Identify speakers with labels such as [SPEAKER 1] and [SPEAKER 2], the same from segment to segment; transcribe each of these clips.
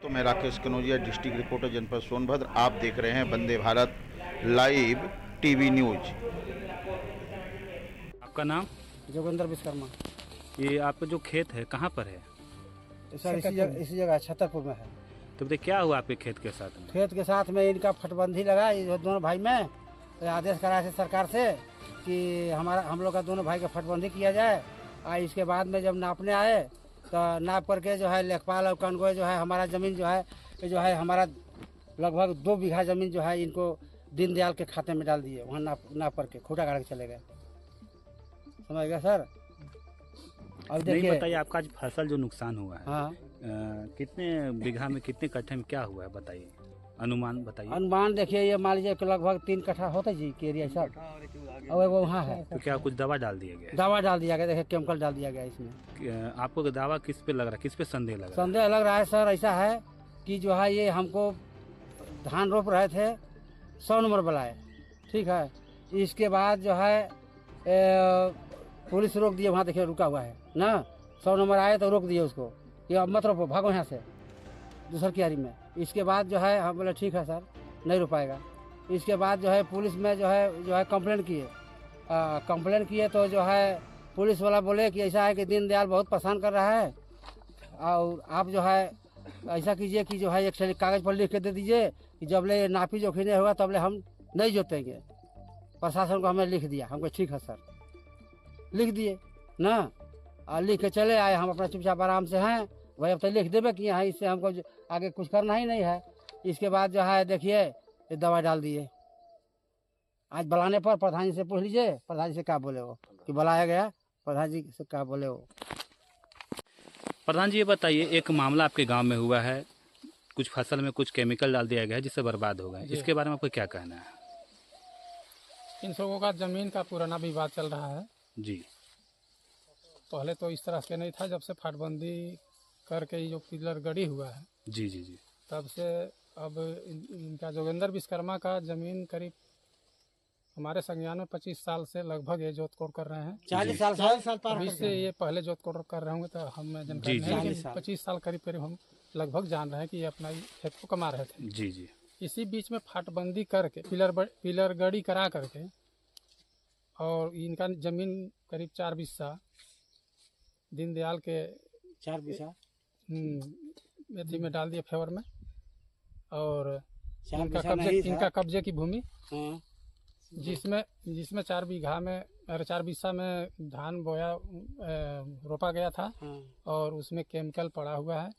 [SPEAKER 1] तो मैं Rakesh Kanaujia, district reporter जनपद सोनभद्र। आप देख रहे हैं Vande Bharat live TV news.
[SPEAKER 2] आपका नाम?
[SPEAKER 3] जोगिंदर विश्वकर्मा।
[SPEAKER 2] ये आपका जो खेत है कहाँ पर है?
[SPEAKER 3] सर इसी जगह छतरपुर में है।
[SPEAKER 2] तो बताइए क्या हुआ आपके खेत के साथ में?
[SPEAKER 3] खेत के साथ में इनका फटबंदी लगा, ये दोनों भाई में तो आदेश करा है सरकार से कि हम लोग का दोनों भाई का फटबंदी किया जाए। और इसके बाद में जब नापने आए तो नाप करके जो है लेखपाल और कनगोय जो है हमारा ज़मीन जो है हमारा लगभग 2 बीघा ज़मीन जो है इनको दीनदयाल के खाते में डाल दिए। वहाँ नाप करके खूटा गाड़ के चले गए। समझ गया सर? अब
[SPEAKER 2] नहीं बताइए, आपका आज फसल जो नुकसान हुआ है,
[SPEAKER 3] हाँ,
[SPEAKER 2] कितने बीघा में कितने कट्ठे में क्या हुआ है बताइए, अनुमान बताइए।
[SPEAKER 3] अनुमान देखिए, ये मान लीजिए कि लगभग 3 कट्ठा होता जी के एरिया सर, और वो वहाँ है।
[SPEAKER 2] तो क्या कुछ दवा डाल दिया गया?
[SPEAKER 3] दवा डाल दिया गया, देखिए केमिकल डाल दिया गया इसमें।
[SPEAKER 2] आपको दावा किस पे लग रहा है, किस पे संदेह लग रहा है?
[SPEAKER 3] संदेह लग रहा है सर, ऐसा है कि जो है ये हमको धान रोप रहे थे 100 नंबर बुलाए, ठीक है। इसके बाद जो है पुलिस रोक दिए, वहाँ देखिए रुका हुआ है ना। 100 नंबर आए तो रोक दिए उसको कि अब मत रोपो, भागो यहाँ से दूसर क्यारी में। इसके बाद जो है हम बोले ठीक है सर, नहीं रुपाएगा। इसके बाद जो है पुलिस में जो है कंप्लेंट किए तो जो है पुलिस वाला बोले कि ऐसा है कि दीनदयाल बहुत परेशान कर रहा है, और आप जो है ऐसा कीजिए कि जो है एक कागज़ पर लिख के दे दीजिए कि जब ले नापी जोखी नहीं होगा तब ले हम नहीं जोतेंगे। प्रशासन को हमने लिख दिया, हमको ठीक है सर, लिख दिए ना। और लिख के चले आए, हम अपना चुपचाप आराम से हैं भाई। अब तो लिख देवे कि यहाँ इससे हमको आगे कुछ करना ही नहीं है। इसके बाद जो है देखिए ये दवा डाल दिए। आज बुलाने पर प्रधान जी से पूछ लीजिए, प्रधान जी से क्या बोले वो, कि बुलाया गया, प्रधान जी से क्या बोले वो।
[SPEAKER 2] प्रधान जी ये बताइए, एक मामला आपके गांव में हुआ है, कुछ फसल में कुछ केमिकल डाल दिया गया है जिससे बर्बाद हो गए, इसके बारे में आपको क्या कहना है?
[SPEAKER 4] इन लोगों का जमीन का पुराना विवाद चल रहा है
[SPEAKER 2] जी।
[SPEAKER 4] पहले तो इस तरह से नहीं था, जब से फाटबंदी करके ये जो पिलर गड़ी हुआ है
[SPEAKER 2] जी जी जी
[SPEAKER 4] तब से अब इनका जोगिंदर विश्वकर्मा का जमीन करीब हमारे संज्ञान में 25 साल से लगभग ये जोत कोड़ कर रहे हैं।
[SPEAKER 3] 40 साल
[SPEAKER 4] 20 से ये पहले जोत कोड़ कर रहे होंगे तो हमें जानकारी नहीं है, लेकिन 25 साल करीब हम लगभग जान रहे हैं कि ये अपना खेत को कमा रहे थे।
[SPEAKER 2] जी जी।
[SPEAKER 4] इसी बीच में फाटबंदी करके पिलर गड़ी करा करके और इनका जमीन करीब 4 बिस्सा दीनदयाल के
[SPEAKER 3] 4 बीघा
[SPEAKER 4] मेथी में डाल दिए फेवर में, और
[SPEAKER 3] 4 बीघा नहीं था।
[SPEAKER 4] इनका कब्जे की भूमि
[SPEAKER 3] हाँ।
[SPEAKER 4] जिसमें 4 बीघा में 4 बिस्सा में धान बोया रोपा गया था,
[SPEAKER 3] हाँ।
[SPEAKER 4] और उसमें केमिकल पड़ा हुआ है।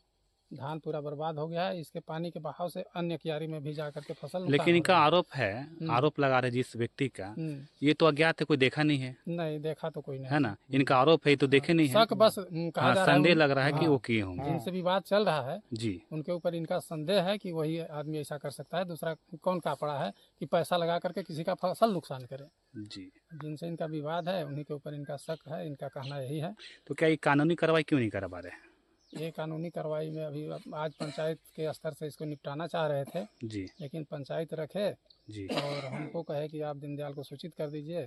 [SPEAKER 4] धान पूरा बर्बाद हो गया है। इसके पानी के बहाव से अन्य क्यारी में भी जा करके फसल
[SPEAKER 2] लेकिन इनका आरोप है, आरोप लगा रहे जिस व्यक्ति का, ये तो अज्ञात है, कोई देखा नहीं है।
[SPEAKER 4] नहीं देखा तो कोई नहीं
[SPEAKER 2] है ना, इनका आरोप है, तो देखे नहीं है।
[SPEAKER 4] शक बस कहा जा रहा है,
[SPEAKER 2] संदेह लग रहा है कि वो किए होंगे।
[SPEAKER 4] जिनसे विवाद चल रहा है
[SPEAKER 2] जी,
[SPEAKER 4] उनके ऊपर इनका संदेह है कि वही आदमी ऐसा कर सकता है। दूसरा कौन का पड़ा है कि पैसा लगा करके किसी का फसल नुकसान करे।
[SPEAKER 2] जी,
[SPEAKER 4] जिनसे इनका विवाद है उन्हीं के ऊपर इनका शक है। इनका कहना यही है।
[SPEAKER 2] तो क्या ये कानूनी कार्रवाई क्यों नहीं करवा रहे?
[SPEAKER 4] ये कानूनी कार्रवाई में अभी आज पंचायत के स्तर से इसको निपटाना चाह रहे थे
[SPEAKER 2] जी,
[SPEAKER 4] लेकिन पंचायत रखे
[SPEAKER 2] जी,
[SPEAKER 4] और हमको कहे कि आप दीनदयाल को सूचित कर दीजिए,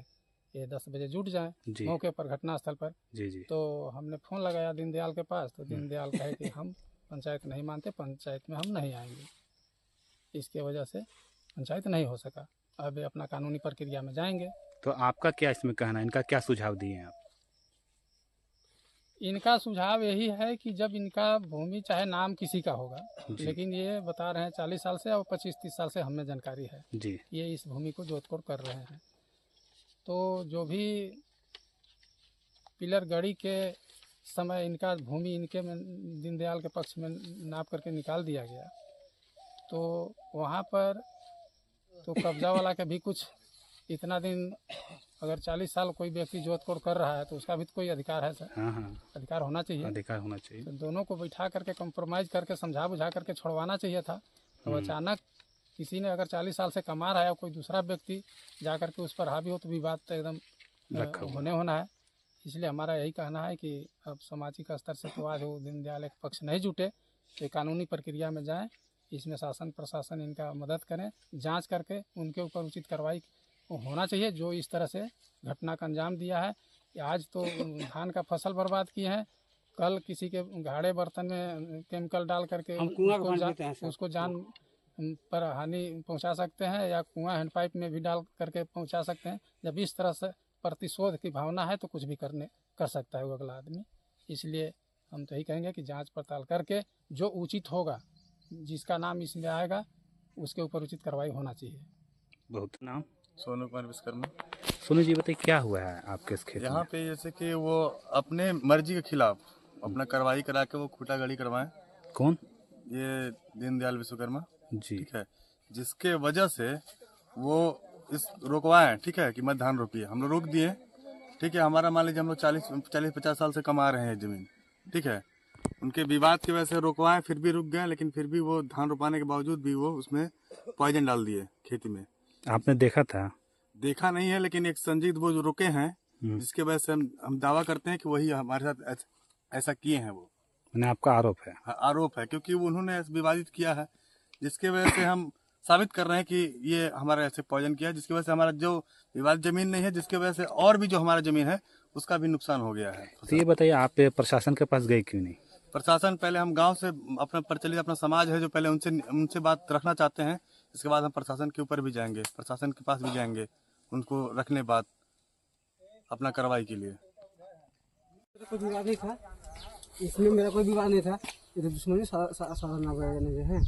[SPEAKER 4] ये 10 बजे जुट जाए
[SPEAKER 2] जी,
[SPEAKER 4] मौके पर, घटना स्थल पर।
[SPEAKER 2] जी, जी।
[SPEAKER 4] तो हमने फ़ोन लगाया दीनदयाल के पास, तो दीनदयाल कहे कि हम पंचायत नहीं मानते, पंचायत में हम नहीं आएंगे। इसके वजह से पंचायत नहीं हो सका। अब अपना कानूनी प्रक्रिया में जाएंगे।
[SPEAKER 2] तो आपका क्या इसमें कहना है, इनका क्या सुझाव दिए हैं आप?
[SPEAKER 4] इनका सुझाव यही है कि जब इनका भूमि चाहे नाम किसी का होगा, लेकिन ये बता रहे हैं 40 साल से और 25-30 साल से हमें जानकारी है
[SPEAKER 2] जी,
[SPEAKER 4] ये इस भूमि को जोतकोड़ कर रहे हैं। तो जो भी पिलर गड़ी के समय इनका भूमि इनके में दीनदयाल के पक्ष में नाप करके निकाल दिया गया, तो वहाँ पर तो कब्जा वाला के भी कुछ इतना दिन, अगर 40 साल कोई व्यक्ति जोत कोड़ कर रहा है तो उसका भी तो कोई अधिकार है सर।
[SPEAKER 2] हाँ हाँ,
[SPEAKER 4] अधिकार होना चाहिए।
[SPEAKER 2] अधिकार होना चाहिए।
[SPEAKER 4] तो दोनों को बैठा करके कंप्रोमाइज करके समझा बुझा करके छोड़वाना चाहिए था। तो अचानक किसी ने अगर 40 साल से कमा रहा है और कोई दूसरा व्यक्ति जा करके उस पर हावी हो तो विवाद तो एकदम होना है। इसलिए हमारा यही कहना है कि अब सामाजिक स्तर से तो आज वो दीनदयाल के पक्ष नहीं जुटे तो कानूनी प्रक्रिया में जाएँ। इसमें शासन प्रशासन इनका मदद करें, जांच करके उनके ऊपर उचित कार्रवाई होना चाहिए। जो इस तरह से घटना का अंजाम दिया है, आज तो धान का फसल बर्बाद किए हैं, कल किसी के गाढ़े बर्तन में केमिकल डाल करके
[SPEAKER 3] हम कुआं का पानी पीते हैं सर।
[SPEAKER 4] उसको जान पर हानि पहुंचा सकते हैं, या कुआं हैंडपाइप में भी डाल करके पहुंचा सकते हैं। जब इस तरह से प्रतिशोध की भावना है तो कुछ भी कर सकता है वो अगला आदमी। इसलिए हम तो यही कहेंगे कि जांच पड़ताल करके जो उचित होगा, जिसका नाम इसमें आएगा उसके ऊपर उचित कार्रवाई होना चाहिए।
[SPEAKER 2] बहुत नाम
[SPEAKER 5] सोनू कुमार विश्वकर्मा।
[SPEAKER 2] सोनू जी बताइए क्या हुआ है आपके इस खेत
[SPEAKER 5] यहाँ
[SPEAKER 2] में?
[SPEAKER 5] पे जैसे कि वो अपने मर्जी के खिलाफ अपना कार्रवाई करा के वो खूटा गाड़ी करवाएं,
[SPEAKER 2] कौन?
[SPEAKER 5] ये दीनदयाल विश्वकर्मा,
[SPEAKER 2] जी।
[SPEAKER 5] ठीक है, जिसके वजह से वो इस रोकवाएं, ठीक है, कि मत धान रोपिए। हम लोग रोक दिए, ठीक है। हमारा मान लीजिए हम लोग 40-50 साल से कमा रहे हैं जमीन, ठीक है। उनके विवाद की वजह से रोकवाएं, फिर भी रुक गए, लेकिन फिर भी वो धान रोपाने के बावजूद भी वो उसमें पॉइजन डाल दिए खेती में।
[SPEAKER 2] आपने देखा था?
[SPEAKER 5] देखा नहीं है, लेकिन एक संदिग्ध वो जो रुके हैं, जिसके वजह से हम दावा करते हैं कि वही हमारे साथ ऐसा किए हैं। वो
[SPEAKER 2] मैंने आपका आरोप है?
[SPEAKER 5] आरोप है, क्योंकि उन्होंने विवादित किया है, जिसके वजह से हम साबित कर रहे हैं कि ये हमारा ऐसे पॉइजन किया, जिसकी वजह से हमारा जो विवादित जमीन नहीं है, जिसकी वजह से और भी जो हमारा जमीन है उसका भी नुकसान हो गया है।
[SPEAKER 2] तो ये बताइए आप प्रशासन के पास गए क्यों नहीं?
[SPEAKER 5] प्रशासन, पहले हम गांव से अपना प्रचलित अपना समाज है जो पहले उनसे बात रखना चाहते हैं। इसके बाद हम प्रशासन के ऊपर भी जाएंगे, प्रशासन के पास भी जाएंगे, उनको रखने बात अपना कार्रवाई के लिए।
[SPEAKER 3] कोई विवाद नहीं था इसमें, मेरा कोई विवाद नहीं था। ये तो दुश्मनी साधारण है।